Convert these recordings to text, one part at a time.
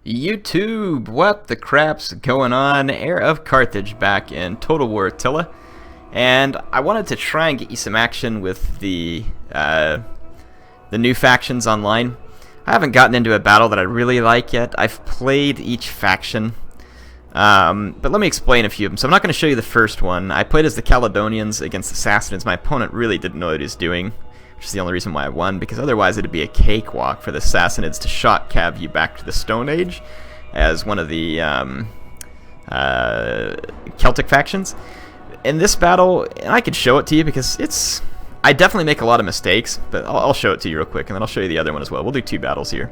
YouTube, what the crap's going on? Heir of Carthage back in Total War Attila, and I wanted to try and get you some action with the new factions online. I haven't gotten into a battle that I really like yet. I've played each faction, but let me explain a few of them. So I'm not going to show you the first one. I played as the Caledonians against the Sassanids. My opponent really didn't know what he was doing, which is the only reason why I won, because otherwise it'd be a cakewalk for the Sassanids to shot cav you back to the Stone Age as one of the Celtic factions. In this battle, and I could show it to you because I definitely make a lot of mistakes, but I'll show it to you real quick, and then I'll show you the other one as well. We'll do two battles here.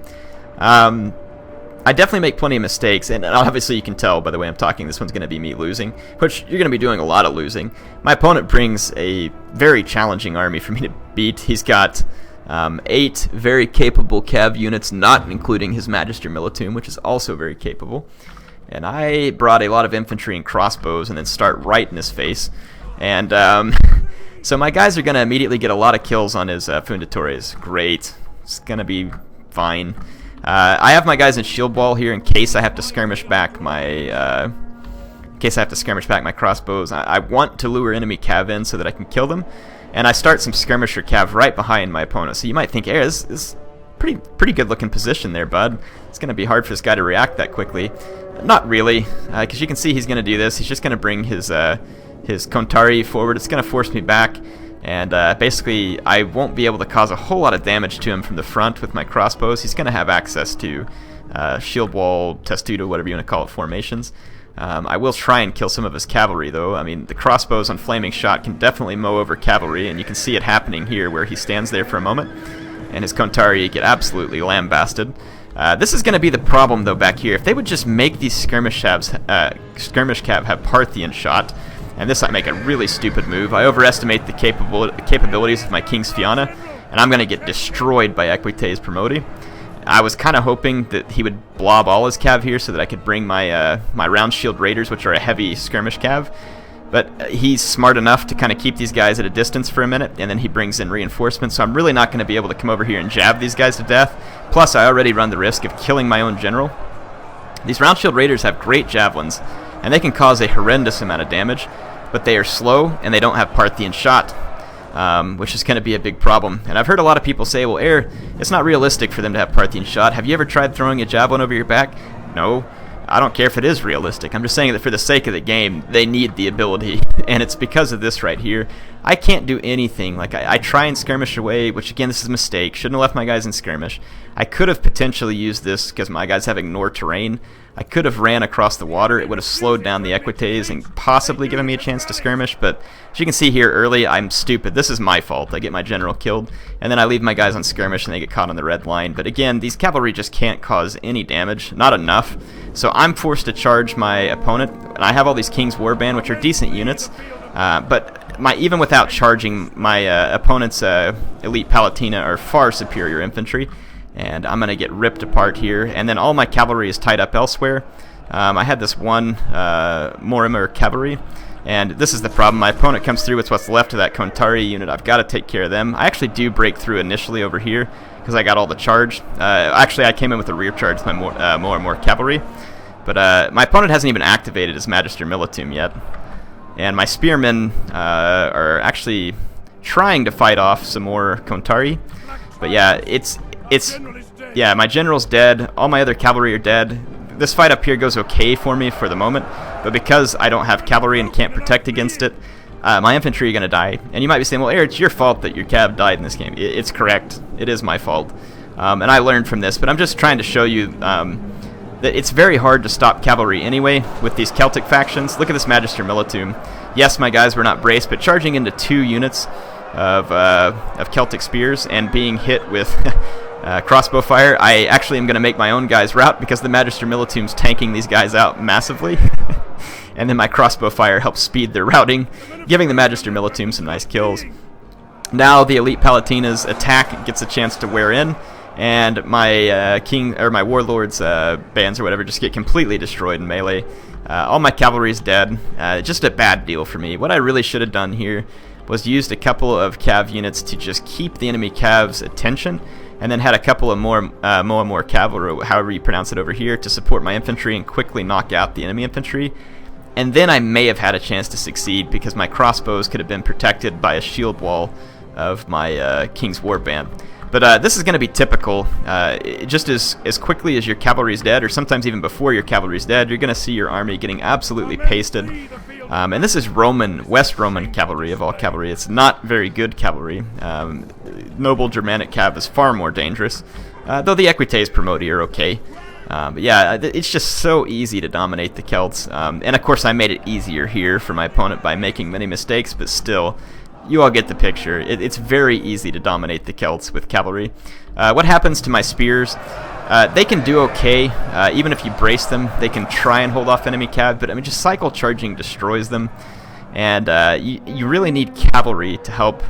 I definitely make plenty of mistakes, and obviously you can tell by the way I'm talking, this one's going to be me losing, which you're going to be doing a lot of losing. My opponent brings a very challenging army for me to beat. He's got 8 very capable cav units, not including his Magister Militum, which is also very capable. And I brought a lot of infantry and crossbows and then start right in his face. And so my guys are going to immediately get a lot of kills on his Fundatores. Great. It's going to be fine. I have my guys in shield wall here in case I have to skirmish back my crossbows. I want to lure enemy cav in so that I can kill them, and I start some skirmisher cav right behind my opponent. So you might think, hey, this is pretty good looking position there, bud. It's going to be hard for this guy to react that quickly. Not really, because you can see he's going to do this. He's just going to bring his Contari forward. It's going to force me back. And basically, I won't be able to cause a whole lot of damage to him from the front with my crossbows. He's going to have access to shield wall, testudo, whatever you want to call it, formations. I will try and kill some of his cavalry, though. I mean, the crossbows on flaming shot can definitely mow over cavalry, and you can see it happening here where he stands there for a moment, and his Contari get absolutely lambasted. This is going to be the problem, though, back here. If they would just make these skirmish cav have Parthian shot, and this I make a really stupid move. I overestimate the capabilities of my King's Fianna, and I'm going to get destroyed by Equites Promoti. I was kind of hoping that he would blob all his cav here so that I could bring my my round shield raiders, which are a heavy skirmish cav. But he's smart enough to kind of keep these guys at a distance for a minute, and then he brings in reinforcements, so I'm really not going to be able to come over here and jab these guys to death. Plus, I already run the risk of killing my own general. These round shield raiders have great javelins, and they can cause a horrendous amount of damage, but they are slow and they don't have Parthian shot, which is going to be a big problem. And I've heard a lot of people say, well, Heir, it's not realistic for them to have Parthian shot. Have you ever tried throwing a javelin over your back? No. I don't care if it is realistic. I'm just saying that for the sake of the game, they need the ability, and it's because of this right here. I can't do anything. Like, I try and skirmish away, which again, this is a mistake. Shouldn't have left my guys in skirmish. I could have potentially used this because my guys have ignore terrain. I could have ran across the water. It would have slowed down the Equites and possibly given me a chance to skirmish, but as you can see here early, I'm stupid. This is my fault. I get my general killed, and then I leave my guys on skirmish and they get caught on the red line. But again, these cavalry just can't cause any damage, not enough. So I'm forced to charge my opponent, and I have all these King's Warband, which are decent units, but even without charging, my opponent's elite Palatina are far superior infantry, and I'm going to get ripped apart here. And then all my cavalry is tied up elsewhere. I had this one Mortimer cavalry, and this is the problem. My opponent comes through with what's left of that Contari unit. I've got to take care of them. I actually do break through initially over here because I got all the charge. Actually, I came in with a rear charge with my more cavalry, but my opponent hasn't even activated his Magister Militum yet. And my spearmen are actually trying to fight off some more Contari. But yeah, yeah, my general's dead. All my other cavalry are dead. This fight up here goes okay for me for the moment, but because I don't have cavalry and can't protect against it, my infantry are going to die. And you might be saying, well, Heir, it's your fault that your cav died in this game. It's correct. It is my fault. And I learned from this, but I'm just trying to show you that it's very hard to stop cavalry anyway with these Celtic factions. Look at this Magister Militum. Yes, my guys were not braced, but charging into 2 units of Celtic spears and being hit with crossbow fire, I actually am going to make my own guys rout because the Magister Militum's tanking these guys out massively. And then my crossbow fire helps speed their routing, giving the Magister Militum some nice kills. Now the elite Palatina's attack gets a chance to wear in, and my my warlords bands or whatever just get completely destroyed in melee. All my cavalry is dead. Just a bad deal for me. What I really should have done here was used a couple of cav units to just keep the enemy cav's attention and then had a couple of more cavalry, however you pronounce it over here, to support my infantry and quickly knock out the enemy infantry. And then I may have had a chance to succeed because my crossbows could have been protected by a shield wall of my King's Warband. But this is going to be typical. Just as quickly as your cavalry's dead, or sometimes even before your cavalry's dead, you're going to see your army getting absolutely pasted. And this is West Roman cavalry of all cavalry. It's not very good cavalry. Noble Germanic cav is far more dangerous, though the Equites Promoti are okay. But yeah, it's just so easy to dominate the Celts. And of course I made it easier here for my opponent by making many mistakes, but still, you all get the picture. It's very easy to dominate the Celts with cavalry. What happens to my spears? They can do okay, even if you brace them. They can try and hold off enemy cav, but I mean, just cycle charging destroys them. And you really need cavalry to help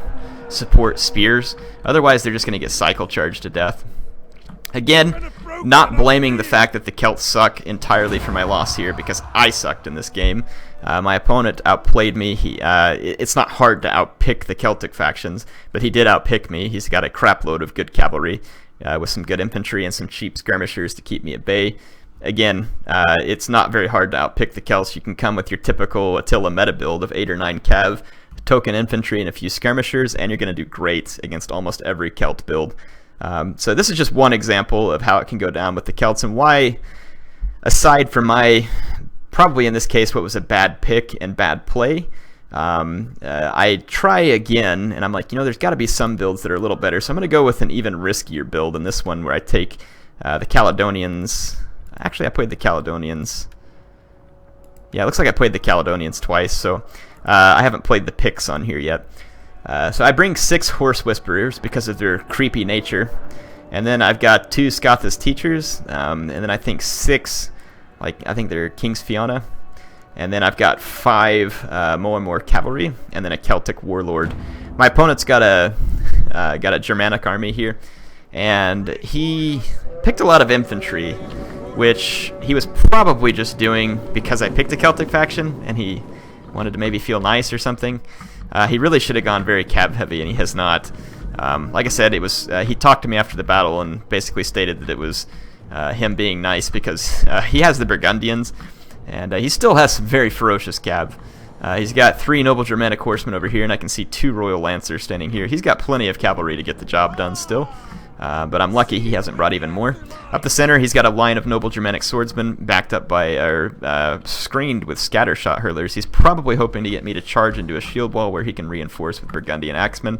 support spears. Otherwise, they're just going to get cycle charged to death. Again, not blaming the fact that the Celts suck entirely for my loss here, because I sucked in this game. My opponent outplayed me. It's not hard to outpick the Celtic factions, but he did outpick me. He's got a crap load of good cavalry with some good infantry and some cheap skirmishers to keep me at bay. Again, it's not very hard to outpick the Celts. You can come with your typical Attila meta build of 8 or 9 cav, token infantry, and a few skirmishers, and you're going to do great against almost every Celt build. So this is just one example of how it can go down with the Celts, and why, aside from my, probably in this case, what was a bad pick and bad play, I try again, and I'm like, there's got to be some builds that are a little better, so I'm going to go with an even riskier build in this one, where I take the Caledonians. Actually, I played the Caledonians. Yeah, it looks like I played the Caledonians twice, so I haven't played the picks on here yet. So I bring 6 Horse Whisperers because of their creepy nature, and then I've got 2 Scothis Teachers, and then I think 6, I think they're King's Fianna, and then I've got 5 more cavalry, and then a Celtic Warlord. My opponent's got a Germanic army here, and he picked a lot of infantry, which he was probably just doing because I picked a Celtic faction, and he wanted to maybe feel nice or something. He really should have gone very cav heavy, and he has not. Like I said, it was he talked to me after the battle and basically stated that it was him being nice because he has the Burgundians, and he still has some very ferocious cav. He's got 3 noble Germanic horsemen over here, and I can see 2 royal lancers standing here. He's got plenty of cavalry to get the job done still, but I'm lucky he hasn't brought even more. Up the center, he's got a line of noble Germanic swordsmen backed up by, screened with scattershot hurlers. He's probably hoping to get me to charge into a shield wall where he can reinforce with Burgundian axemen,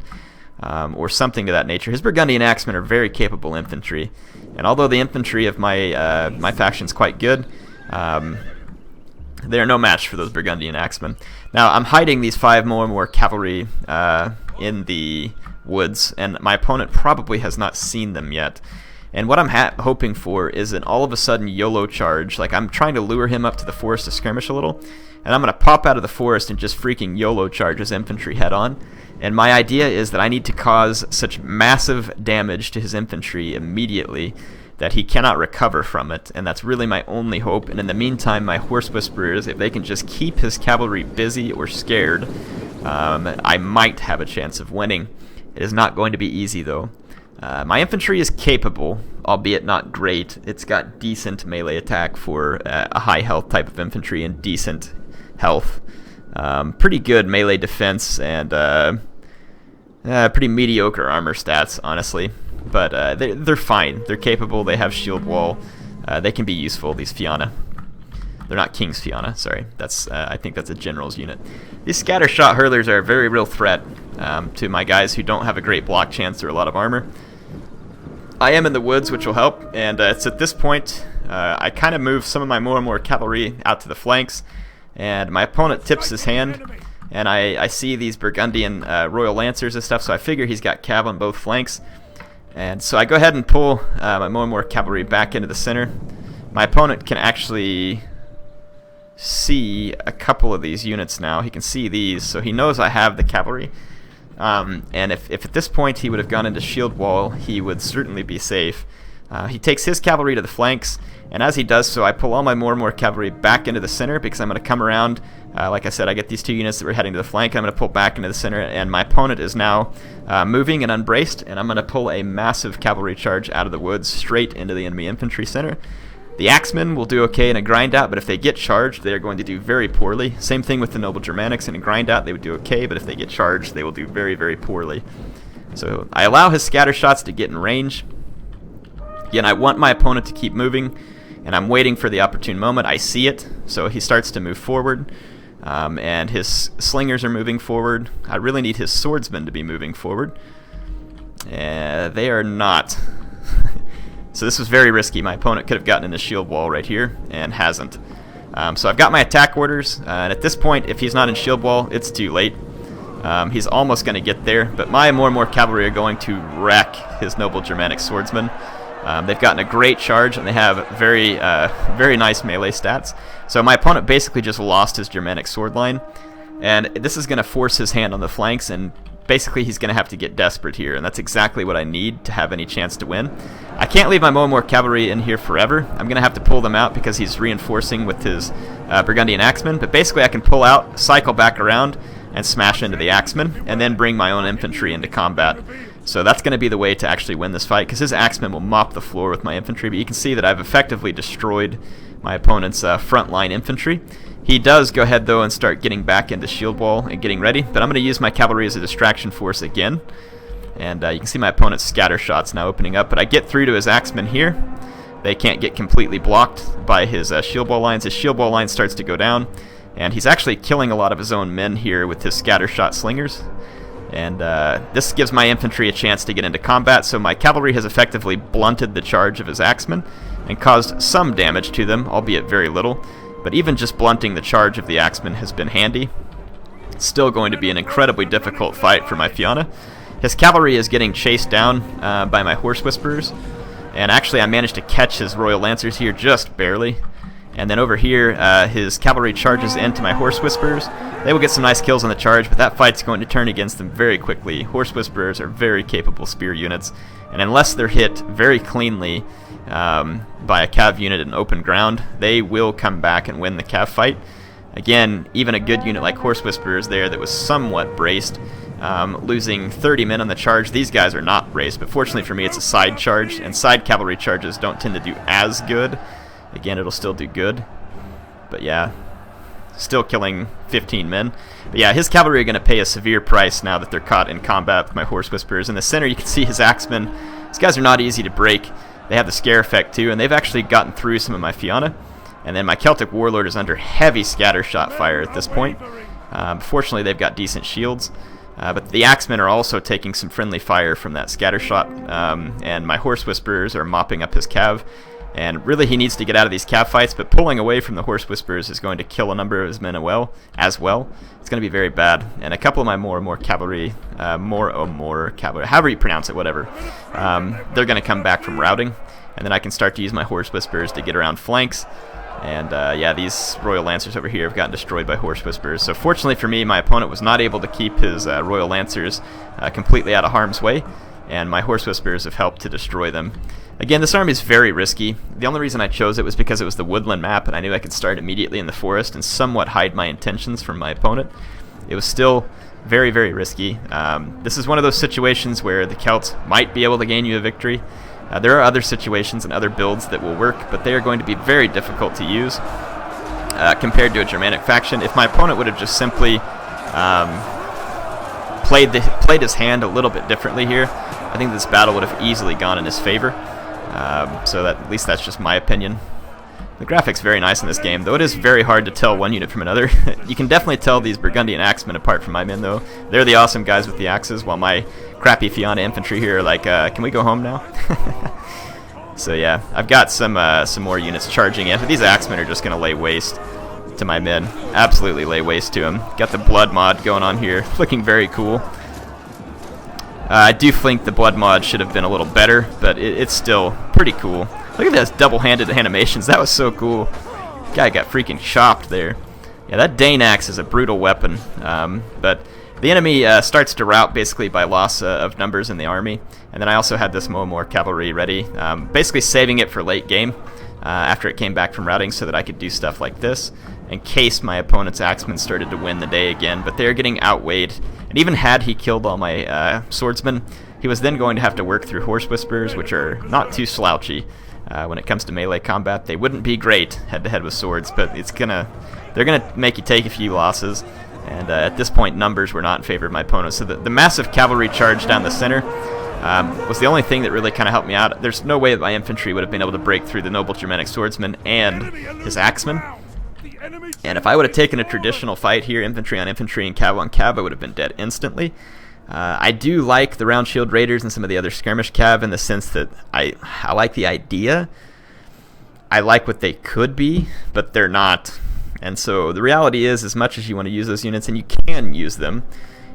or something to that nature. His Burgundian axemen are very capable infantry, and although the infantry of my my faction's quite good, they are no match for those Burgundian axemen. Now, I'm hiding these 5 more cavalry in the woods, and my opponent probably has not seen them yet. And what I'm hoping for is an all of a sudden YOLO charge. Like, I'm trying to lure him up to the forest to skirmish a little, and I'm going to pop out of the forest and just freaking YOLO charge his infantry head on. And my idea is that I need to cause such massive damage to his infantry immediately that he cannot recover from it, and that's really my only hope. And in the meantime, my Horse Whisperers, if they can just keep his cavalry busy or scared, I might have a chance of winning. It is not going to be easy, though. My infantry is capable, albeit not great. It's got decent melee attack for a high health type of infantry and decent health. Pretty good melee defense and pretty mediocre armor stats, honestly. But they're fine. They're capable. They have shield wall. They can be useful, these Fianna. They're not King's Fianna, sorry. That's I think that's a general's unit. These scattershot hurlers are a very real threat to my guys who don't have a great block chance or a lot of armor. I am in the woods, which will help, and it's at this point I kind of move some of my more cavalry out to the flanks, and my opponent tips his hand, and I see these Burgundian Royal Lancers and stuff, so I figure he's got cav on both flanks. And so I go ahead and pull my more cavalry back into the center. My opponent can actually see a couple of these units now. He can see these, so he knows I have the cavalry. And if at this point he would have gone into shield wall, he would certainly be safe. He takes his cavalry to the flanks, And as he does so, I pull all my more cavalry back into the center because I'm going to come around. Like I said, I get these 2 units that were heading to the flank. I'm going to pull back into the center, and my opponent is now moving and unbraced, and I'm going to pull a massive cavalry charge out of the woods straight into the enemy infantry center. The axemen will do okay in a grind out, but if they get charged, they are going to do very poorly. Same thing with the noble Germanics. In a grind out, they would do okay, but if they get charged, they will do very, very poorly. So I allow his scatter shots to get in range. Again, I want my opponent to keep moving, and I'm waiting for the opportune moment. I see it, so he starts to move forward, and his slingers are moving forward. I really need his swordsmen to be moving forward. They are not. So this was very risky. My opponent could have gotten in the shield wall right here, and hasn't. So I've got my attack orders, and at this point, if he's not in shield wall, it's too late. He's almost going to get there, but my more cavalry are going to wreck his noble Germanic swordsmen. They've gotten a great charge, and they have very nice melee stats. So my opponent basically just lost his Germanic sword line, and this is going to force his hand on the flanks, and basically he's going to have to get desperate here, and that's exactly what I need to have any chance to win. I can't leave my more cavalry in here forever. I'm going to have to pull them out because he's reinforcing with his Burgundian axemen, but basically I can pull out, cycle back around, and smash into the axemen, and then bring my own infantry into combat. So that's going to be the way to actually win this fight, because his axemen will mop the floor with my infantry, but you can see that I've effectively destroyed my opponent's frontline infantry. He does go ahead, though, and start getting back into shield wall and getting ready, but I'm going to use my cavalry as a distraction force again. And you can see my opponent's scatter shots now opening up, but I get through to his axemen here. They can't get completely blocked by his shield wall lines. His shield wall line starts to go down, and he's actually killing a lot of his own men here with his scatter shot slingers. And this gives my infantry a chance to get into combat, so my cavalry has effectively blunted the charge of his axemen and caused some damage to them, albeit very little. But even just blunting the charge of the axemen has been handy. It's still going to be an incredibly difficult fight for my Fianna. His cavalry is getting chased down by my horse whisperers, and actually I managed to catch his royal lancers here just barely. And then over here, his cavalry charges into my horse whisperers. They will get some nice kills on the charge, but that fight's going to turn against them very quickly. Horse whisperers are very capable spear units, and unless they're hit very cleanly by a cav unit in open ground, they will come back and win the cav fight. Again, even a good unit like horse whisperers there that was somewhat braced, losing 30 men on the charge. These guys are not braced, but fortunately for me it's a side charge, and side cavalry charges don't tend to do as good. Again, it'll still do good, but yeah, still killing 15 men. But yeah, his cavalry are going to pay a severe price now that they're caught in combat with my horse whisperers. In the center you can see his axemen. These guys are not easy to break. They have the scare effect too, and they've actually gotten through some of my Fianna. And then my Celtic warlord is under heavy scatter shot fire at this point. Fortunately they've got decent shields. But the axemen are also taking some friendly fire from that scatter shot, and my horse whisperers are mopping up his cav. And really he needs to get out of these cav fights, but pulling away from the horse whisperers is going to kill a number of his men as well. It's going to be very bad. And a couple of my more cavalry, cavalry, however you pronounce it, whatever, they're going to come back from routing, and then I can start to use my horse whisperers to get around flanks. And yeah, these royal lancers over here have gotten destroyed by horse whisperers. So fortunately for me, my opponent was not able to keep his royal lancers completely out of harm's way, and my horse whisperers have helped to destroy them. Again, this army is very risky. The only reason I chose it was because it was the woodland map, and I knew I could start immediately in the forest and somewhat hide my intentions from my opponent. It was still very, very risky. This is one of those situations where the Celts might be able to gain you a victory. There are other situations and other builds that will work, but they are going to be very difficult to use compared to a Germanic faction. If my opponent would have just simply played his hand a little bit differently here, I think this battle would have easily gone in his favor. So that, at least that's just my opinion. The graphics very nice in this game, though it is very hard to tell one unit from another. You can definitely tell these Burgundian axemen apart from my men, though. They're the awesome guys with the axes, while my crappy Fianna infantry here are like, can we go home now? So yeah, I've got some more units charging in, but these axemen are just going to lay waste to my men. Absolutely lay waste to them. Got the blood mod going on here, looking very cool. I do think the blood mod should have been a little better, but it's still pretty cool. Look at those double-handed animations. That was so cool. Guy got freaking chopped there. Yeah, that Dane axe is a brutal weapon. But the enemy starts to rout basically by loss of numbers in the army. And then I also had this more cavalry ready, basically saving it for late game. after it came back from routing so that I could do stuff like this in case my opponent's axemen started to win the day again. But they're getting outweighed, and even had he killed all my swordsmen, he was then going to have to work through horse whisperers, which are not too slouchy when it comes to melee combat. They wouldn't be great head-to-head with swords, but they're gonna make you take a few losses. And at this point, numbers were not in favor of my opponent. So the massive cavalry charge down the center was the only thing that really kind of helped me out. There's no way that my infantry would have been able to break through the noble Germanic swordsman and his axemen. And if I would have taken a traditional fight here, infantry on infantry and cav on cav, I would have been dead instantly. I do like the round shield raiders and some of the other skirmish cav in the sense that I like the idea. I like what they could be, but they're not. And so the reality is, as much as you want to use those units, and you can use them,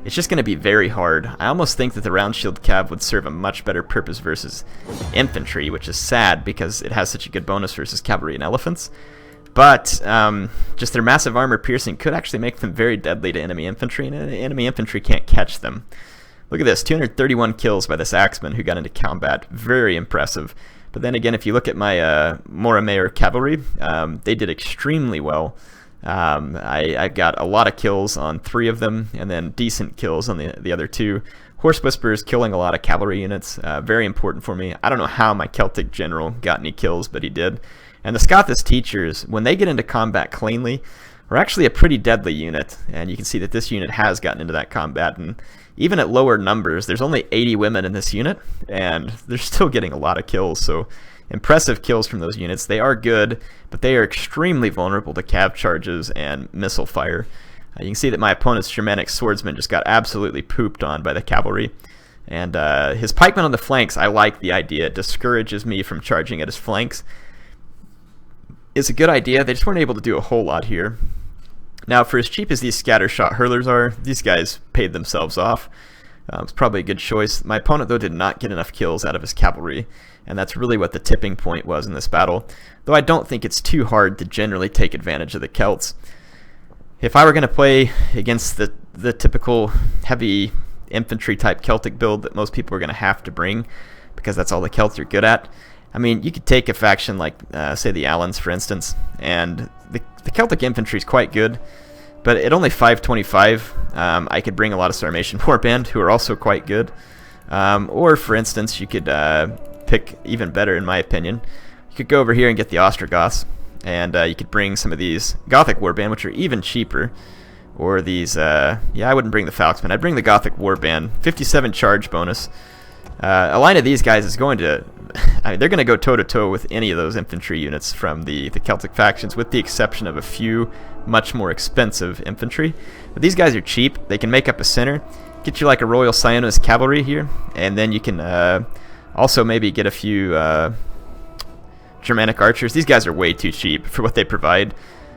it's just going to be very hard. I almost think that the round shield cav would serve a much better purpose versus infantry, which is sad because it has such a good bonus versus cavalry and elephants. But just their massive armor piercing could actually make them very deadly to enemy infantry, and enemy infantry can't catch them. Look at this, 231 kills by this axeman who got into combat. Very impressive. But then again, if you look at my Moramayor cavalry, they did extremely well. I got a lot of kills on 3 of them, and then decent kills on the other 2. Horse Whisperers killing a lot of cavalry units, very important for me. I don't know how my Celtic general got any kills, but he did. And the Scothis Teachers, when they get into combat cleanly, are actually a pretty deadly unit. And you can see that this unit has gotten into that combat, and even at lower numbers, there's only 80 women in this unit, and they're still getting a lot of kills. So impressive kills from those units. They are good, but they are extremely vulnerable to cav charges and missile fire. You can see that my opponent's Germanic swordsman just got absolutely pooped on by the cavalry. And his pikemen on the flanks, I like the idea. It discourages me from charging at his flanks. It's a good idea. They just weren't able to do a whole lot here. Now, for as cheap as these scattershot hurlers are, these guys paid themselves off. It's probably a good choice. My opponent, though, did not get enough kills out of his cavalry, and that's really what the tipping point was in this battle, though I don't think it's too hard to generally take advantage of the Celts. If I were going to play against the typical heavy infantry-type Celtic build that most people are going to have to bring, because that's all the Celts are good at, I mean, you could take a faction like, say, the Alans, for instance, and the Celtic infantry is quite good, but at only 525, I could bring a lot of Sarmatian Warband, who are also quite good. Or, for instance, you could pick even better, in my opinion. You could go over here and get the Ostrogoths, and you could bring some of these Gothic Warband, which are even cheaper. Or these, yeah, I wouldn't bring the Falksmen. I'd bring the Gothic Warband, 57 charge bonus. A line of these guys is going to, I mean, they're going to go toe-to-toe with any of those infantry units from the Celtic factions, with the exception of a few much more expensive infantry. But these guys are cheap. They can make up a center, get you like a Royal Sionist cavalry here, and then you can also maybe get a few Germanic archers. These guys are way too cheap for what they provide.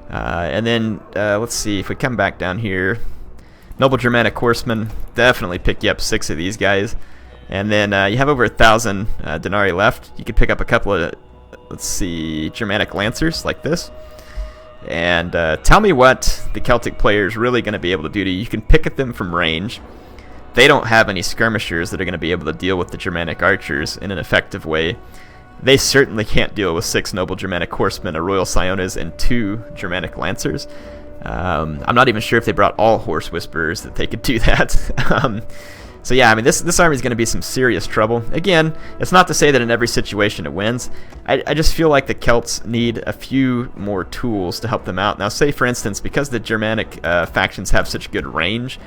And then, let's see, if we come back down here, Noble Germanic Horsemen, definitely pick you up 6 of these guys. And then you have over 1,000 denarii left. You could pick up a couple of, let's see, Germanic Lancers like this. And tell me what the Celtic player is really going to be able to do to you. You can pick at them from range. They don't have any skirmishers that are going to be able to deal with the Germanic archers in an effective way. They certainly can't deal with 6 Noble Germanic Horsemen, a Royal Sionis, and 2 Germanic Lancers. I'm not even sure if they brought all Horse Whisperers that they could do that. So yeah, I mean, this army is going to be some serious trouble. Again, it's not to say that in every situation it wins. I just feel like the Celts need a few more tools to help them out. Now, say, for instance, because the Germanic factions have such good range,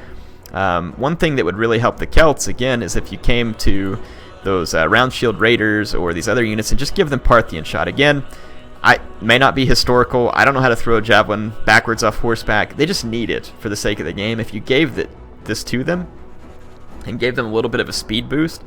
one thing that would really help the Celts, again, is if you came to those round shield raiders or these other units and just give them Parthian shot. Again, I may not be historical. I don't know how to throw a javelin backwards off horseback. They just need it for the sake of the game. If you gave this to them and gave them a little bit of a speed boost,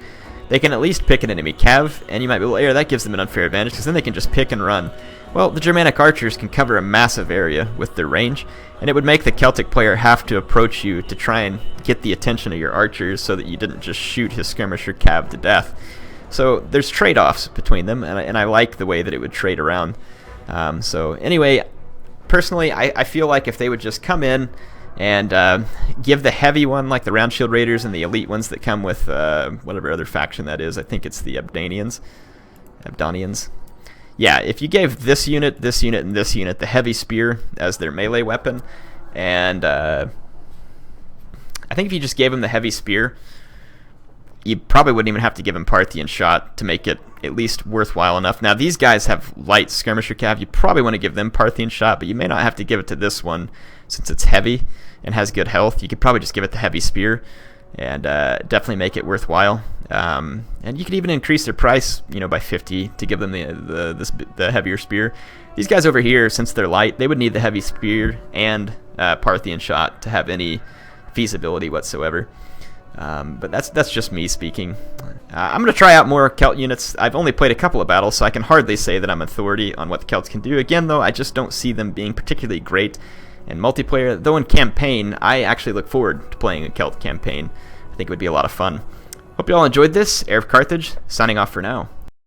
they can at least pick an enemy cav, and you might be, well, that gives them an unfair advantage, because then they can just pick and run. Well, the Germanic archers can cover a massive area with their range, and it would make the Celtic player have to approach you to try and get the attention of your archers so that you didn't just shoot his skirmisher cav to death. So there's trade-offs between them, and I like the way that it would trade around. So anyway, personally, I feel like if they would just come in and give the heavy one, like the Round Shield Raiders and the elite ones that come with whatever other faction that is. I think it's the Abdanians. yeah, if you gave this unit, and this unit the heavy spear as their melee weapon, and I think if you just gave them the heavy spear, you probably wouldn't even have to give them Parthian shot to make it at least worthwhile enough. Now, these guys have light skirmisher cav. You probably want to give them Parthian shot, but you may not have to give it to this one since it's heavy and has good health. You could probably just give it the heavy spear and definitely make it worthwhile. And you could even increase their price, by 50 to give them the heavier spear. These guys over here, since they're light, they would need the heavy spear and Parthian shot to have any feasibility whatsoever. But that's just me speaking. I'm going to try out more Celt units. I've only played a couple of battles, so I can hardly say that I'm authority on what the Celts can do. Again, though, I just don't see them being particularly great in multiplayer. Though in campaign, I actually look forward to playing a Celt campaign. I think it would be a lot of fun. Hope you all enjoyed this. HeirofCarthage, signing off for now.